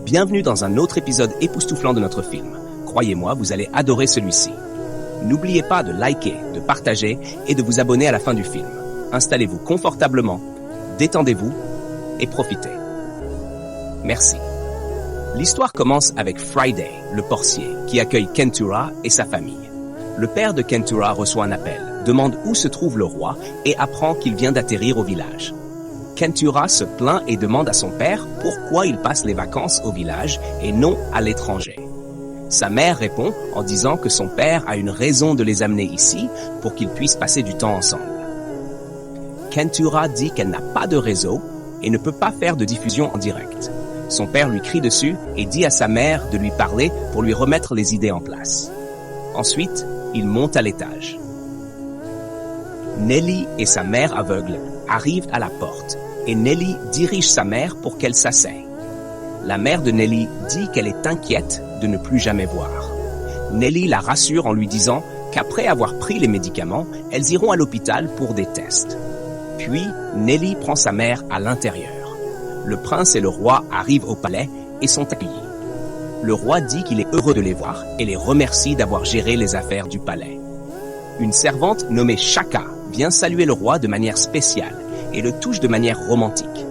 Bienvenue dans un autre épisode époustouflant de notre film. Croyez-moi, vous allez adorer celui-ci. N'oubliez pas de liker, de partager et de vous abonner à la fin du film. Installez-vous confortablement, détendez-vous et profitez. Merci. L'histoire commence avec Friday, le portier, qui accueille Kentura et sa famille. Le père de Kentura reçoit un appel, demande où se trouve le roi et apprend qu'il vient d'atterrir au village. Kentura se plaint et demande à son père pourquoi il passe les vacances au village et non à l'étranger. Sa mère répond en disant que son père a une raison de les amener ici pour qu'ils puissent passer du temps ensemble. Kentura dit qu'elle n'a pas de réseau et ne peut pas faire de diffusion en direct. Son père lui crie dessus et dit à sa mère de lui parler pour lui remettre les idées en place. Ensuite, il monte à l'étage. Nelly et sa mère aveugle arrivent à la porte et Nelly dirige sa mère pour qu'elle s'asseye. La mère de Nelly dit qu'elle est inquiète de ne plus jamais voir. Nelly la rassure en lui disant qu'après avoir pris les médicaments, elles iront à l'hôpital pour des tests. Puis, Nelly prend sa mère à l'intérieur. Le prince et le roi arrivent au palais et sont accueillis. Le roi dit qu'il est heureux de les voir et les remercie d'avoir géré les affaires du palais. Une servante nommée Shaka vient saluer le roi de manière spéciale et le touche de manière romantique.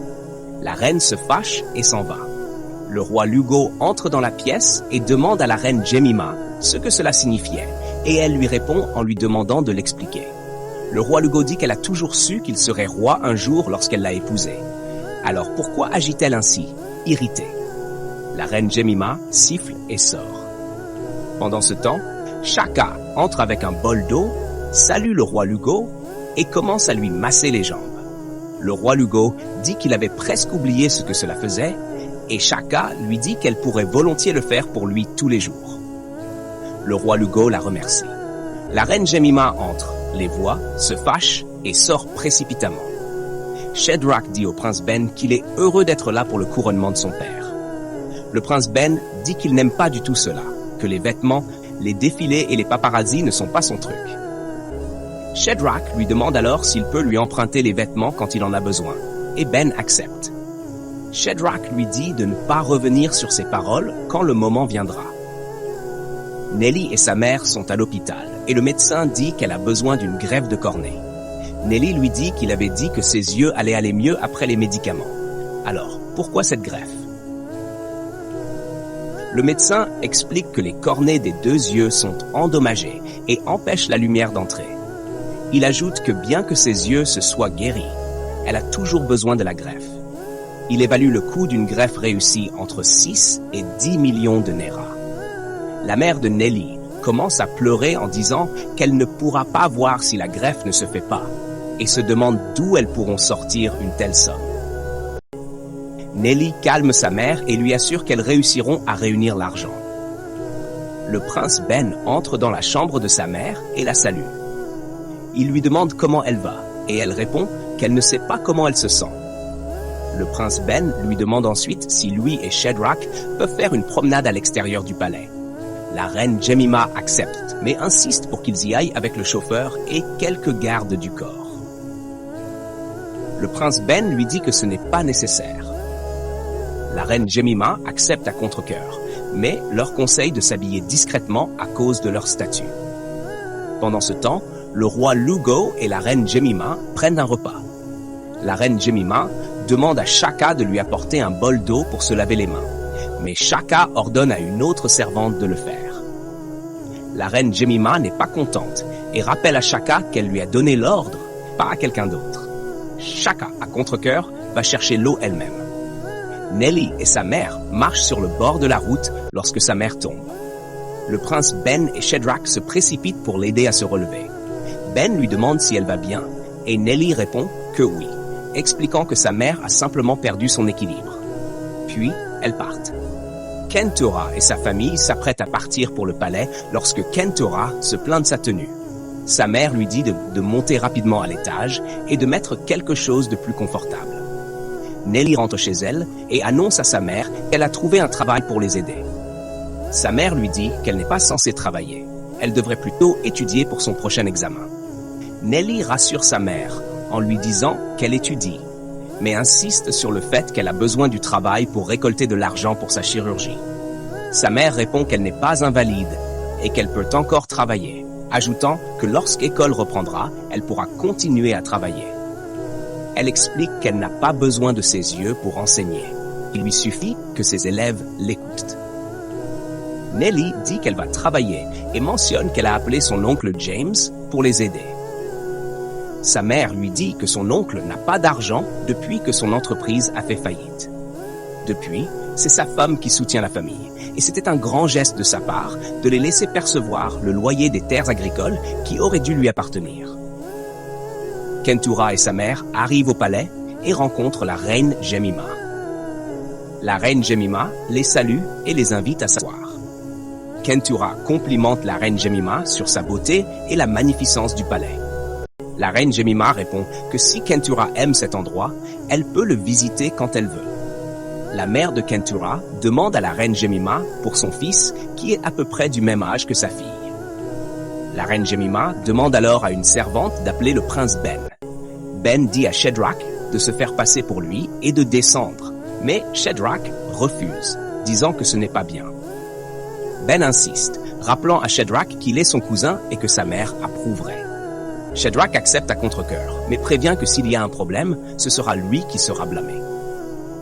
La reine se fâche et s'en va. Le roi Lugo entre dans la pièce et demande à la reine Jemima ce que cela signifiait, et elle lui répond en lui demandant de l'expliquer. Le roi Lugo dit qu'elle a toujours su qu'il serait roi un jour lorsqu'elle l'a épousé. Alors pourquoi agit-elle ainsi, irritée? La reine Jemima siffle et sort. Pendant ce temps, Shaka entre avec un bol d'eau, salue le roi Lugo et commence à lui masser les jambes. Le roi Lugo dit qu'il avait presque oublié ce que cela faisait et Shaka lui dit qu'elle pourrait volontiers le faire pour lui tous les jours. Le roi Lugo la remercie. La reine Jemima entre, les voit, se fâche et sort précipitamment. Shedrack dit au prince Ben qu'il est heureux d'être là pour le couronnement de son père. Le prince Ben dit qu'il n'aime pas du tout cela, que les vêtements, les défilés et les paparazzis ne sont pas son truc. Shedrack lui demande alors s'il peut lui emprunter les vêtements quand il en a besoin, et Ben accepte. Shedrack lui dit de ne pas revenir sur ses paroles quand le moment viendra. Nelly et sa mère sont à l'hôpital, et le médecin dit qu'elle a besoin d'une greffe de cornée. Nelly lui dit qu'il avait dit que ses yeux allaient aller mieux après les médicaments. Alors, pourquoi cette greffe? Le médecin explique que les cornées des deux yeux sont endommagées et empêchent la lumière d'entrer. Il ajoute que bien que ses yeux se soient guéris, elle a toujours besoin de la greffe. Il évalue le coût d'une greffe réussie entre 6 et 10 millions de Naira. La mère de Nelly commence à pleurer en disant qu'elle ne pourra pas voir si la greffe ne se fait pas et se demande d'où elles pourront sortir une telle somme. Nelly calme sa mère et lui assure qu'elles réussiront à réunir l'argent. Le prince Ben entre dans la chambre de sa mère et la salue. Il lui demande comment elle va et elle répond qu'elle ne sait pas comment elle se sent. Le prince Ben lui demande ensuite si lui et Shedrack peuvent faire une promenade à l'extérieur du palais. La reine Jemima accepte, mais insiste pour qu'ils y aillent avec le chauffeur et quelques gardes du corps. Le prince Ben lui dit que ce n'est pas nécessaire. La reine Jemima accepte à contre-cœur, mais leur conseille de s'habiller discrètement à cause de leur statut. Pendant ce temps, le roi Lugo et la reine Jemima prennent un repas. La reine Jemima demande à Shaka de lui apporter un bol d'eau pour se laver les mains, mais Shaka ordonne à une autre servante de le faire. La reine Jemima n'est pas contente et rappelle à Shaka qu'elle lui a donné l'ordre, pas à quelqu'un d'autre. Shaka, à contre-cœur, va chercher l'eau elle-même. Nelly et sa mère marchent sur le bord de la route lorsque sa mère tombe. Le prince Ben et Shedrack se précipitent pour l'aider à se relever. Ben lui demande si elle va bien et Nelly répond que oui, expliquant que sa mère a simplement perdu son équilibre. Puis, elles partent. Kentura et sa famille s'apprêtent à partir pour le palais lorsque Kentura se plaint de sa tenue. Sa mère lui dit de monter rapidement à l'étage et de mettre quelque chose de plus confortable. Nelly rentre chez elle et annonce à sa mère qu'elle a trouvé un travail pour les aider. Sa mère lui dit qu'elle n'est pas censée travailler. Elle devrait plutôt étudier pour son prochain examen. Nelly rassure sa mère en lui disant qu'elle étudie, mais insiste sur le fait qu'elle a besoin du travail pour récolter de l'argent pour sa chirurgie. Sa mère répond qu'elle n'est pas invalide et qu'elle peut encore travailler, ajoutant que lorsqu'école reprendra, elle pourra continuer à travailler. Elle explique qu'elle n'a pas besoin de ses yeux pour enseigner. Il lui suffit que ses élèves l'écoutent. Nellie dit qu'elle va travailler et mentionne qu'elle a appelé son oncle James pour les aider. Sa mère lui dit que son oncle n'a pas d'argent depuis que son entreprise a fait faillite. Depuis, c'est sa femme qui soutient la famille, et c'était un grand geste de sa part de les laisser percevoir le loyer des terres agricoles qui auraient dû lui appartenir. Kentura et sa mère arrivent au palais et rencontrent la reine Jemima. La reine Jemima les salue et les invite à s'asseoir. Kentura complimente la reine Jemima sur sa beauté et la magnificence du palais. La reine Jemima répond que si Kentura aime cet endroit, elle peut le visiter quand elle veut. La mère de Kentura demande à la reine Jemima pour son fils qui est à peu près du même âge que sa fille. La reine Jemima demande alors à une servante d'appeler le prince Ben. Ben dit à Shadrach de se faire passer pour lui et de descendre, mais Shadrach refuse, disant que ce n'est pas bien. Ben insiste, rappelant à Shadrach qu'il est son cousin et que sa mère approuverait. Shadrach accepte à contre-cœur, mais prévient que s'il y a un problème, ce sera lui qui sera blâmé.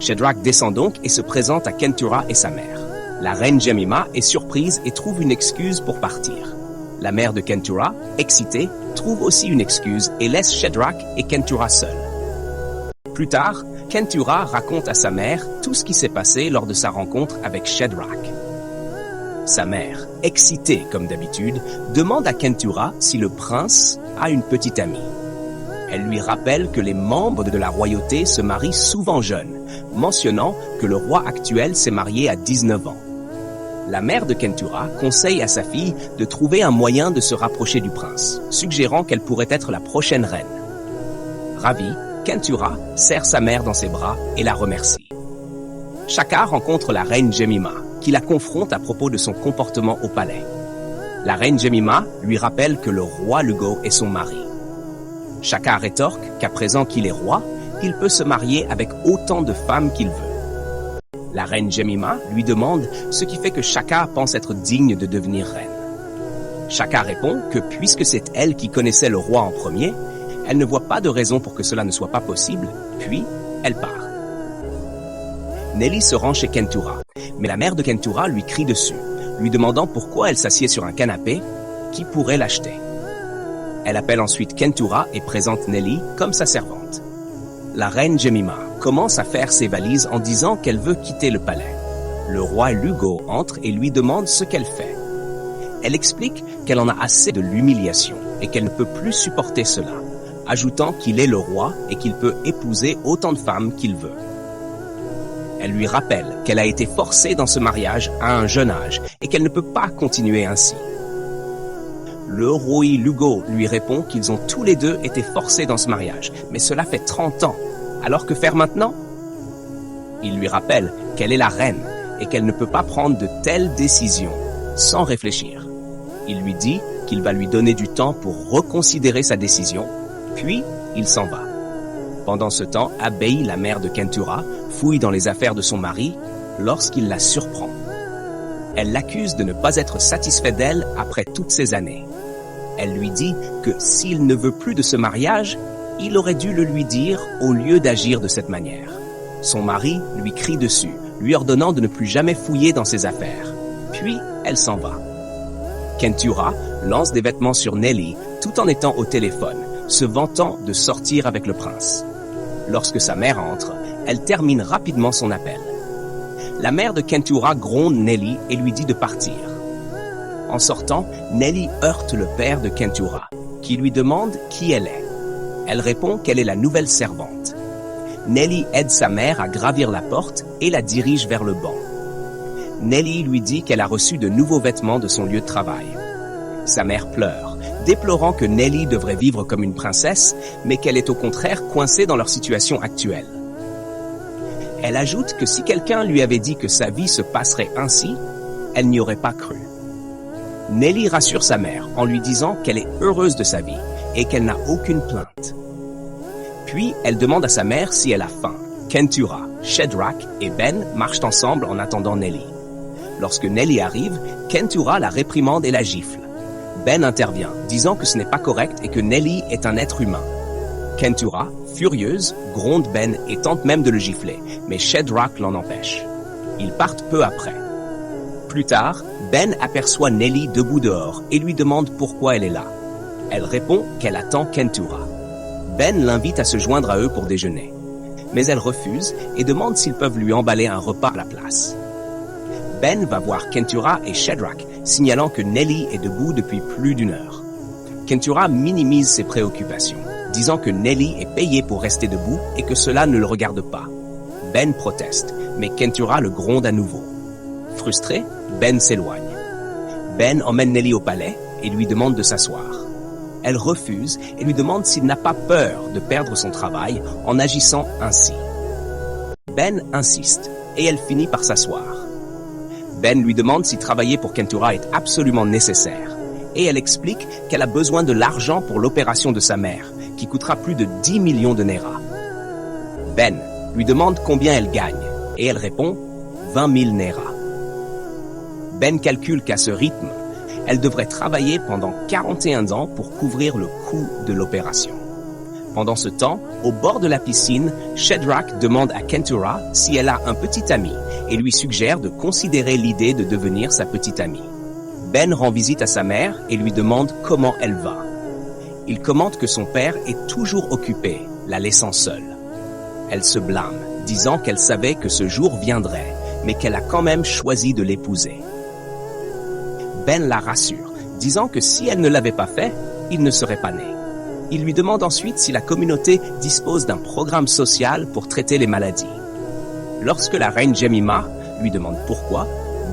Shadrach descend donc et se présente à Kentura et sa mère. La reine Jemima est surprise et trouve une excuse pour partir. La mère de Kentura, excitée, trouve aussi une excuse et laisse Shadrach et Kentura seuls. Plus tard, Kentura raconte à sa mère tout ce qui s'est passé lors de sa rencontre avec Shadrach. Sa mère, excitée comme d'habitude, demande à Kentura si le prince a une petite amie. Elle lui rappelle que les membres de la royauté se marient souvent jeunes, mentionnant que le roi actuel s'est marié à 19 ans. La mère de Kentura conseille à sa fille de trouver un moyen de se rapprocher du prince, suggérant qu'elle pourrait être la prochaine reine. Ravie, Kentura serre sa mère dans ses bras et la remercie. Shaka rencontre la reine Jemima, qui la confronte à propos de son comportement au palais. La reine Jemima lui rappelle que le roi Lugo est son mari. Shaka rétorque qu'à présent qu'il est roi, il peut se marier avec autant de femmes qu'il veut. La reine Jemima lui demande ce qui fait que Shaka pense être digne de devenir reine. Shaka répond que puisque c'est elle qui connaissait le roi en premier, elle ne voit pas de raison pour que cela ne soit pas possible, puis elle part. Nellie se rend chez Kentura, mais la mère de Kentura lui crie dessus, lui demandant pourquoi elle s'assied sur un canapé, qui pourrait l'acheter. Elle appelle ensuite Kentura et présente Nellie comme sa servante. La reine Jemima commence à faire ses valises en disant qu'elle veut quitter le palais. Le roi Lugo entre et lui demande ce qu'elle fait. Elle explique qu'elle en a assez de l'humiliation et qu'elle ne peut plus supporter cela, ajoutant qu'il est le roi et qu'il peut épouser autant de femmes qu'il veut. Elle lui rappelle qu'elle a été forcée dans ce mariage à un jeune âge et qu'elle ne peut pas continuer ainsi. Le roi Lugo lui répond qu'ils ont tous les deux été forcés dans ce mariage, mais cela fait 30 ans. Alors que faire maintenant? Il lui rappelle qu'elle est la reine et qu'elle ne peut pas prendre de telles décisions sans réfléchir. Il lui dit qu'il va lui donner du temps pour reconsidérer sa décision, puis il s'en va. Pendant ce temps, Abbey, la mère de Kentura, fouille dans les affaires de son mari lorsqu'il la surprend. Elle l'accuse de ne pas être satisfait d'elle après toutes ces années. Elle lui dit que s'il ne veut plus de ce mariage, il aurait dû le lui dire au lieu d'agir de cette manière. Son mari lui crie dessus, lui ordonnant de ne plus jamais fouiller dans ses affaires. Puis, elle s'en va. Kentura lance des vêtements sur Nellie tout en étant au téléphone, se vantant de sortir avec le prince. Lorsque sa mère entre, elle termine rapidement son appel. La mère de Kentura gronde Nellie et lui dit de partir. En sortant, Nellie heurte le père de Kentura, qui lui demande qui elle est. Elle répond qu'elle est la nouvelle servante. Nellie aide sa mère à gravir la porte et la dirige vers le banc. Nellie lui dit qu'elle a reçu de nouveaux vêtements de son lieu de travail. Sa mère pleure, déplorant que Nellie devrait vivre comme une princesse, mais qu'elle est au contraire coincée dans leur situation actuelle. Elle ajoute que si quelqu'un lui avait dit que sa vie se passerait ainsi, elle n'y aurait pas cru. Nellie rassure sa mère en lui disant qu'elle est heureuse de sa vie et qu'elle n'a aucune plainte. Puis, elle demande à sa mère si elle a faim. Kentura, Shadrach et Ben marchent ensemble en attendant Nelly. Lorsque Nelly arrive, Kentura la réprimande et la gifle. Ben intervient, disant que ce n'est pas correct et que Nelly est un être humain. Kentura, furieuse, gronde Ben et tente même de le gifler, mais Shadrach l'en empêche. Ils partent peu après. Plus tard, Ben aperçoit Nelly debout dehors et lui demande pourquoi elle est là. Elle répond qu'elle attend Kentura. Ben l'invite à se joindre à eux pour déjeuner. Mais elle refuse et demande s'ils peuvent lui emballer un repas à la place. Ben va voir Kentura et Shadrach, signalant que Nelly est debout depuis plus d'1 heure. Kentura minimise ses préoccupations, disant que Nelly est payée pour rester debout et que cela ne le regarde pas. Ben proteste, mais Kentura le gronde à nouveau. Frustré, Ben s'éloigne. Ben emmène Nelly au palais et lui demande de s'asseoir. Elle refuse et lui demande s'il n'a pas peur de perdre son travail en agissant ainsi. Ben insiste et elle finit par s'asseoir. Ben lui demande si travailler pour Kentura est absolument nécessaire et elle explique qu'elle a besoin de l'argent pour l'opération de sa mère, qui coûtera plus de 10 millions de Naira. Ben lui demande combien elle gagne et elle répond 20 000 Naira. Ben calcule qu'à ce rythme, elle devrait travailler pendant 41 ans pour couvrir le coût de l'opération. Pendant ce temps, au bord de la piscine, Shadrach demande à Kentura si elle a un petit ami et lui suggère de considérer l'idée de devenir sa petite amie. Ben rend visite à sa mère et lui demande comment elle va. Il commente que son père est toujours occupé, la laissant seule. Elle se blâme, disant qu'elle savait que ce jour viendrait, mais qu'elle a quand même choisi de l'épouser. Ben la rassure, disant que si elle ne l'avait pas fait, il ne serait pas né. Il lui demande ensuite si la communauté dispose d'un programme social pour traiter les maladies. Lorsque la reine Jemima lui demande pourquoi,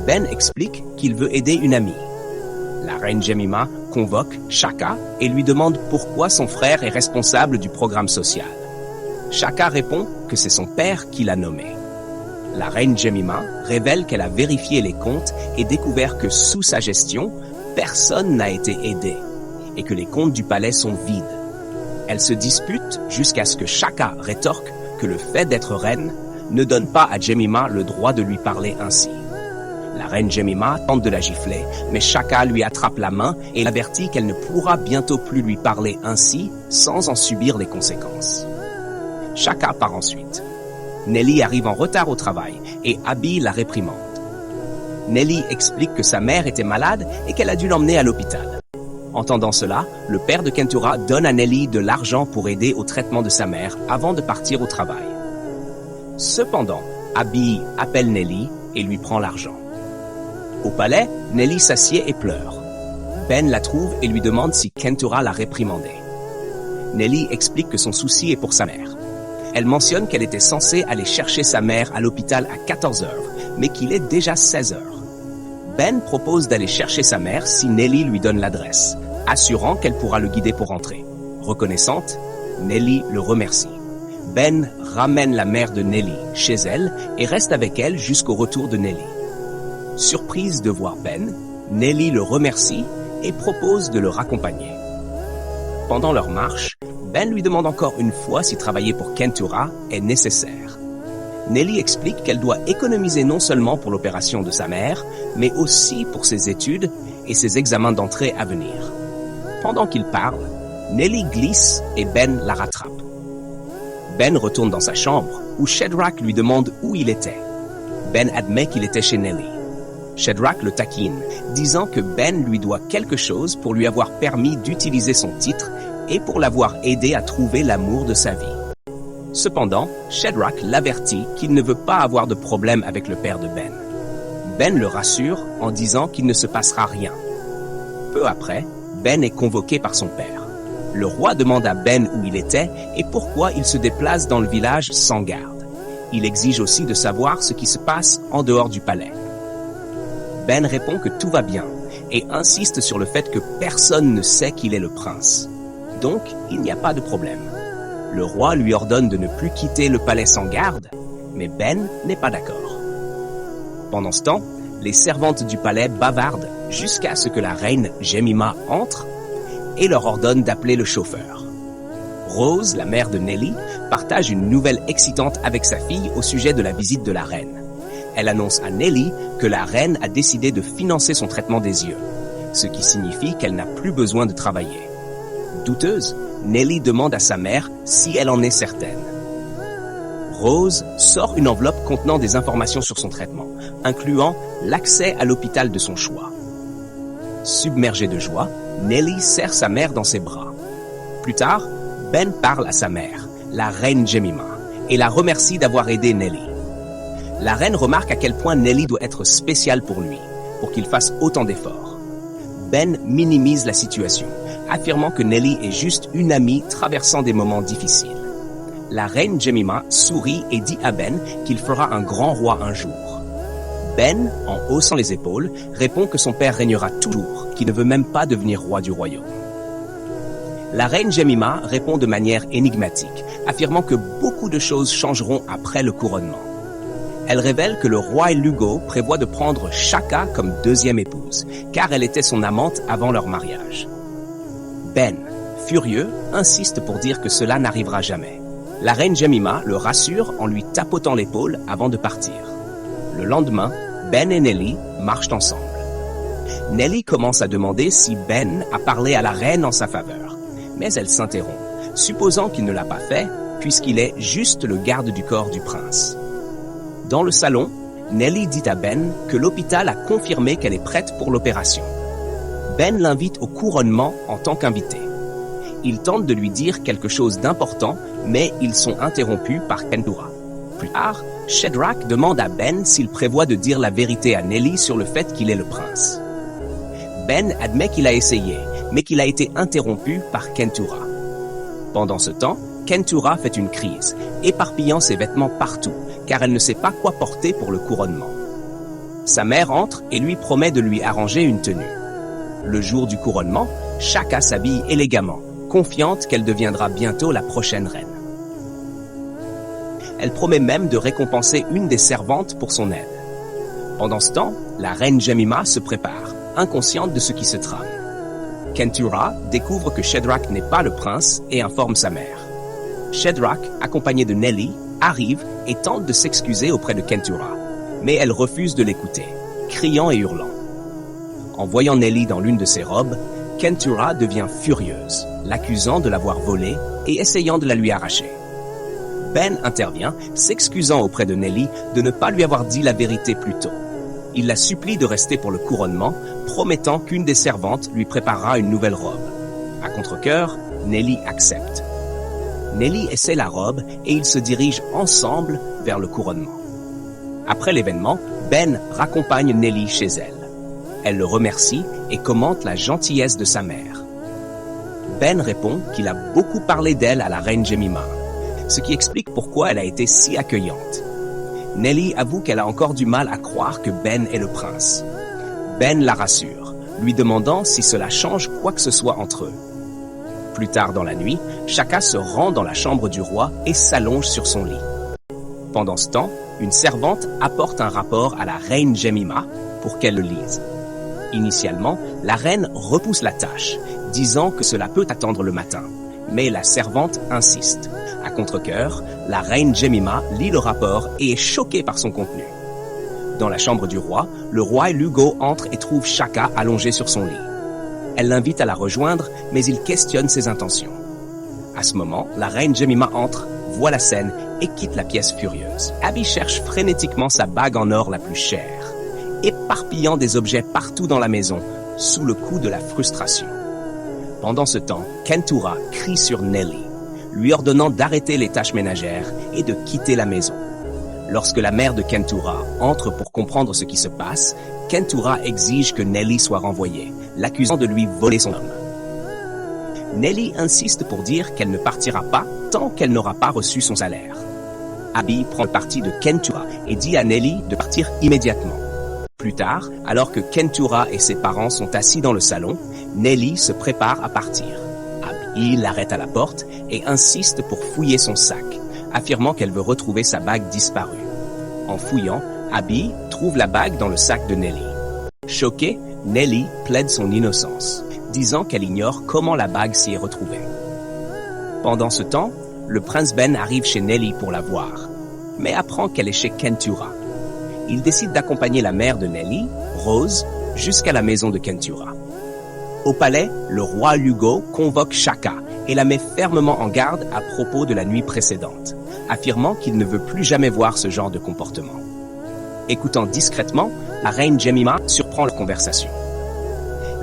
Ben explique qu'il veut aider une amie. La reine Jemima convoque Shaka et lui demande pourquoi son frère est responsable du programme social. Shaka répond que c'est son père qui l'a nommé. La reine Jemima révèle qu'elle a vérifié les comptes et découvert que sous sa gestion, personne n'a été aidé et que les comptes du palais sont vides. Elle se dispute jusqu'à ce que Shaka rétorque que le fait d'être reine ne donne pas à Jemima le droit de lui parler ainsi. La reine Jemima tente de la gifler, mais Shaka lui attrape la main et l'avertit qu'elle ne pourra bientôt plus lui parler ainsi sans en subir les conséquences. Shaka part ensuite. Nelly arrive en retard au travail et Abby la réprimande. Nelly explique que sa mère était malade et qu'elle a dû l'emmener à l'hôpital. Entendant cela, le père de Kentura donne à Nelly de l'argent pour aider au traitement de sa mère avant de partir au travail. Cependant, Abby appelle Nelly et lui prend l'argent. Au palais, Nelly s'assied et pleure. Ben la trouve et lui demande si Kentura l'a réprimandée. Nelly explique que son souci est pour sa mère. Elle mentionne qu'elle était censée aller chercher sa mère à l'hôpital à 14 heures, mais qu'il est déjà 16 heures. Ben propose d'aller chercher sa mère si Nelly lui donne l'adresse, assurant qu'elle pourra le guider pour entrer. Reconnaissante, Nelly le remercie. Ben ramène la mère de Nelly chez elle et reste avec elle jusqu'au retour de Nelly. Surprise de voir Ben, Nelly le remercie et propose de le raccompagner. Pendant leur marche, Ben lui demande encore une fois si travailler pour Kentura est nécessaire. Nelly explique qu'elle doit économiser non seulement pour l'opération de sa mère, mais aussi pour ses études et ses examens d'entrée à venir. Pendant qu'il parle, Nelly glisse et Ben la rattrape. Ben retourne dans sa chambre, où Shadrach lui demande où il était. Ben admet qu'il était chez Nelly. Shadrach le taquine, disant que Ben lui doit quelque chose pour lui avoir permis d'utiliser son titre et pour l'avoir aidé à trouver l'amour de sa vie. Cependant, Shadrach l'avertit qu'il ne veut pas avoir de problème avec le père de Ben. Ben le rassure en disant qu'il ne se passera rien. Peu après, Ben est convoqué par son père. Le roi demande à Ben où il était et pourquoi il se déplace dans le village sans garde. Il exige aussi de savoir ce qui se passe en dehors du palais. Ben répond que tout va bien et insiste sur le fait que personne ne sait qu'il est le prince. Donc, il n'y a pas de problème. Le roi lui ordonne de ne plus quitter le palais sans garde, mais Ben n'est pas d'accord. Pendant ce temps, les servantes du palais bavardent jusqu'à ce que la reine Jemima entre et leur ordonne d'appeler le chauffeur. Rose, la mère de Nelly, partage une nouvelle excitante avec sa fille au sujet de la visite de la reine. Elle annonce à Nelly que la reine a décidé de financer son traitement des yeux, ce qui signifie qu'elle n'a plus besoin de travailler. Douteuse, Nelly demande à sa mère si elle en est certaine. Rose sort une enveloppe contenant des informations sur son traitement, incluant l'accès à l'hôpital de son choix. Submergée de joie, Nelly serre sa mère dans ses bras. Plus tard, Ben parle à sa mère, la reine Jemima, et la remercie d'avoir aidé Nelly. La reine remarque à quel point Nelly doit être spéciale pour lui, pour qu'il fasse autant d'efforts. Ben minimise la situation, affirmant que Nelly est juste une amie traversant des moments difficiles. La reine Jemima sourit et dit à Ben qu'il fera un grand roi un jour. Ben, en haussant les épaules, répond que son père régnera toujours, qu'il ne veut même pas devenir roi du royaume. La reine Jemima répond de manière énigmatique, affirmant que beaucoup de choses changeront après le couronnement. Elle révèle que le roi Lugo prévoit de prendre Shaka comme deuxième épouse, car elle était son amante avant leur mariage. Ben, furieux, insiste pour dire que cela n'arrivera jamais. La reine Jemima le rassure en lui tapotant l'épaule avant de partir. Le lendemain, Ben et Nelly marchent ensemble. Nelly commence à demander si Ben a parlé à la reine en sa faveur, mais elle s'interrompt, supposant qu'il ne l'a pas fait, puisqu'il est juste le garde du corps du prince. Dans le salon, Nelly dit à Ben que l'hôpital a confirmé qu'elle est prête pour l'opération. Ben l'invite au couronnement en tant qu'invité. Il tente de lui dire quelque chose d'important, mais ils sont interrompus par Kentura. Plus tard, Shedrack demande à Ben s'il prévoit de dire la vérité à Nelly sur le fait qu'il est le prince. Ben admet qu'il a essayé, mais qu'il a été interrompu par Kentura. Pendant ce temps, Kentura fait une crise, éparpillant ses vêtements partout, car elle ne sait pas quoi porter pour le couronnement. Sa mère entre et lui promet de lui arranger une tenue. Le jour du couronnement, Shaka s'habille élégamment, confiante qu'elle deviendra bientôt la prochaine reine. Elle promet même de récompenser une des servantes pour son aide. Pendant ce temps, la reine Jemima se prépare, inconsciente de ce qui se trame. Kentura découvre que Shedrack n'est pas le prince et informe sa mère. Shedrack, accompagné de Nelly, arrive et tente de s'excuser auprès de Kentura, mais elle refuse de l'écouter, criant et hurlant. En voyant Nelly dans l'une de ses robes, Kentura devient furieuse, l'accusant de l'avoir volée et essayant de la lui arracher. Ben intervient, s'excusant auprès de Nelly de ne pas lui avoir dit la vérité plus tôt. Il la supplie de rester pour le couronnement, promettant qu'une des servantes lui préparera une nouvelle robe. À contre-cœur, Nelly accepte. Nelly essaie la robe et ils se dirigent ensemble vers le couronnement. Après l'événement, Ben raccompagne Nelly chez elle. Elle le remercie et commente la gentillesse de sa mère. Ben répond qu'il a beaucoup parlé d'elle à la reine Jemima, ce qui explique pourquoi elle a été si accueillante. Nelly avoue qu'elle a encore du mal à croire que Ben est le prince. Ben la rassure, lui demandant si cela change quoi que ce soit entre eux. Plus tard dans la nuit, Shaka se rend dans la chambre du roi et s'allonge sur son lit. Pendant ce temps, une servante apporte un rapport à la reine Jemima pour qu'elle le lise. Initialement, la reine repousse la tâche, disant que cela peut attendre le matin. Mais la servante insiste. À contre-cœur, la reine Jemima lit le rapport et est choquée par son contenu. Dans la chambre du roi, le roi Lugo entre et trouve Shaka allongée sur son lit. Elle l'invite à la rejoindre, mais il questionne ses intentions. À ce moment, la reine Jemima entre, voit la scène et quitte la pièce furieuse. Abby cherche frénétiquement sa bague en or la plus chère, éparpillant des objets partout dans la maison, sous le coup de la frustration. Pendant ce temps, Kentura crie sur Nelly, lui ordonnant d'arrêter les tâches ménagères et de quitter la maison. Lorsque la mère de Kentura entre pour comprendre ce qui se passe, Kentura exige que Nelly soit renvoyée, l'accusant de lui voler son homme. Nelly insiste pour dire qu'elle ne partira pas tant qu'elle n'aura pas reçu son salaire. Abby prend le parti de Kentura et dit à Nelly de partir immédiatement. Plus tard, alors que Kentura et ses parents sont assis dans le salon, Nelly se prépare à partir. Abby l'arrête à la porte et insiste pour fouiller son sac, affirmant qu'elle veut retrouver sa bague disparue. En fouillant, Abby trouve la bague dans le sac de Nelly. Choquée, Nelly plaide son innocence, disant qu'elle ignore comment la bague s'y est retrouvée. Pendant ce temps, le prince Ben arrive chez Nelly pour la voir, mais apprend qu'elle est chez Kentura. Il décide d'accompagner la mère de Nelly, Rose, jusqu'à la maison de Kentura. Au palais, le roi Lugo convoque Shaka et la met fermement en garde à propos de la nuit précédente, affirmant qu'il ne veut plus jamais voir ce genre de comportement. Écoutant discrètement, la reine Jemima surprend la conversation.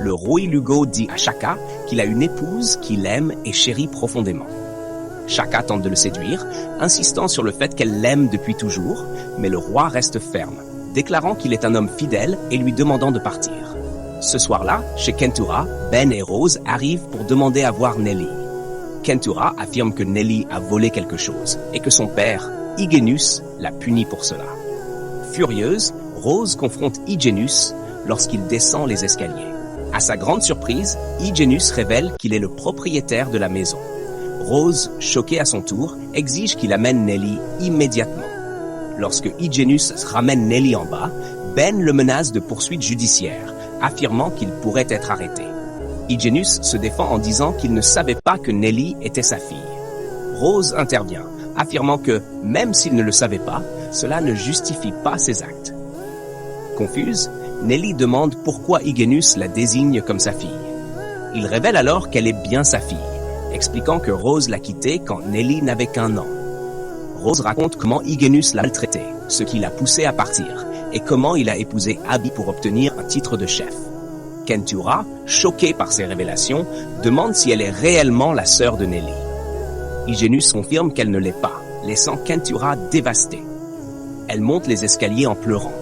Le roi Lugo dit à Shaka qu'il a une épouse qu'il aime et chérit profondément. Shaka tente de le séduire, insistant sur le fait qu'elle l'aime depuis toujours, mais le roi reste ferme, déclarant qu'il est un homme fidèle et lui demandant de partir. Ce soir-là, chez Kentura, Ben et Rose arrivent pour demander à voir Nelly. Kentura affirme que Nelly a volé quelque chose et que son père, Igenus, l'a puni pour cela. Furieuse, Rose confronte Igenus lorsqu'il descend les escaliers. À sa grande surprise, Igenus révèle qu'il est le propriétaire de la maison. Rose, choquée à son tour, exige qu'il amène Nelly immédiatement. Lorsque Igenus ramène Nelly en bas, Ben le menace de poursuites judiciaires, affirmant qu'il pourrait être arrêté. Igenus se défend en disant qu'il ne savait pas que Nelly était sa fille. Rose intervient, affirmant que, même s'il ne le savait pas, cela ne justifie pas ses actes. Confuse, Nelly demande pourquoi Igenus la désigne comme sa fille. Il révèle alors qu'elle est bien sa fille, expliquant que Rose l'a quittée quand Nelly n'avait qu'1 an. Rose raconte comment Igenus l'a maltraité, ce qui l'a poussé à partir, et comment il a épousé Abby pour obtenir un titre de chef. Kentura, choqué par ces révélations, demande si elle est réellement la sœur de Nelly. Igenus confirme qu'elle ne l'est pas, laissant Kentura dévastée. Elle monte les escaliers en pleurant.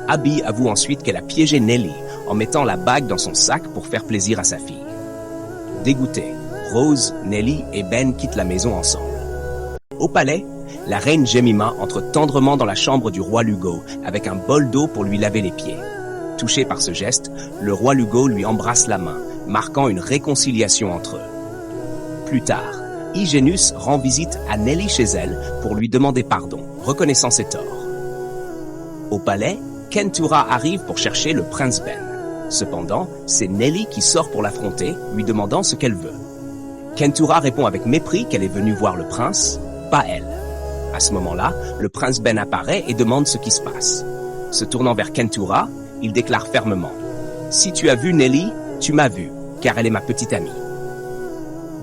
Abby avoue ensuite qu'elle a piégé Nelly en mettant la bague dans son sac pour faire plaisir à sa fille. Dégoûtée, Rose, Nelly et Ben quittent la maison ensemble. Au palais, la reine Jemima entre tendrement dans la chambre du roi Lugo avec un bol d'eau pour lui laver les pieds. Touché par ce geste, le roi Lugo lui embrasse la main, marquant une réconciliation entre eux. Plus tard, Igenus rend visite à Nelly chez elle pour lui demander pardon, reconnaissant ses torts. Au palais, Kentura arrive pour chercher le prince Ben. Cependant, c'est Nelly qui sort pour l'affronter, lui demandant ce qu'elle veut. Kentura répond avec mépris qu'elle est venue voir le prince, pas elle. À ce moment-là, le prince Ben apparaît et demande ce qui se passe. Se tournant vers Kentura, il déclare fermement « Si tu as vu Nelly, tu m'as vu, car elle est ma petite amie. »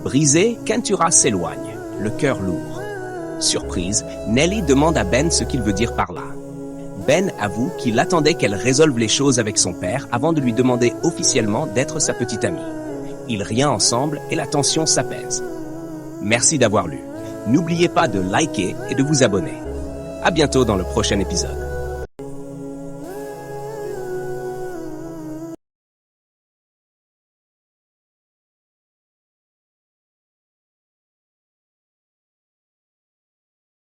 Brisé, Kentura s'éloigne, le cœur lourd. Surprise, Nelly demande à Ben ce qu'il veut dire par là. Ben avoue qu'il attendait qu'elle résolve les choses avec son père avant de lui demander officiellement d'être sa petite amie. Ils rient ensemble et la tension s'apaise. Merci d'avoir lu. N'oubliez pas de liker et de vous abonner. À bientôt dans le prochain épisode.